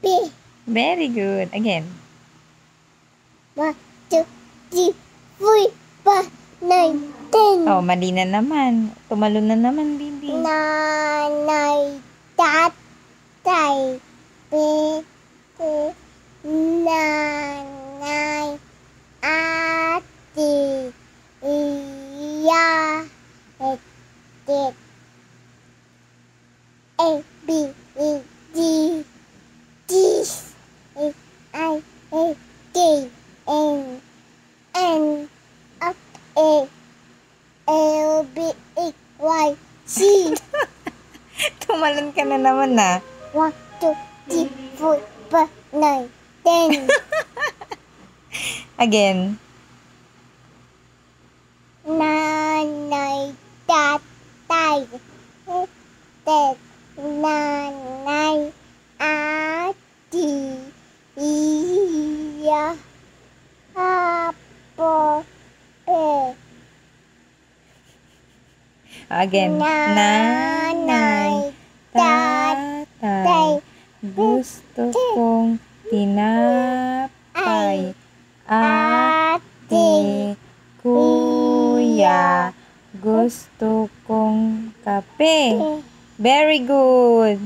B. Very good. Again. 1, 2, 3, 4, 5, 9, 10. Oh, mali na naman. Tumalon na naman, Bibi. Nanay, tatay, nanay, ate, iya, etit, A, B, E, D, this, I, A, K, N, F, A, L, B, X, Y, Z. Tumalon ka na naman, na. 1, 2, 3, 4, 5, 9, 10. Again. Nanay, tatay, nanay, ate, iya, apo, Again. nanay, tatay, gusto kong tinapay. Ate, kuya, gusto kong kape. Very good.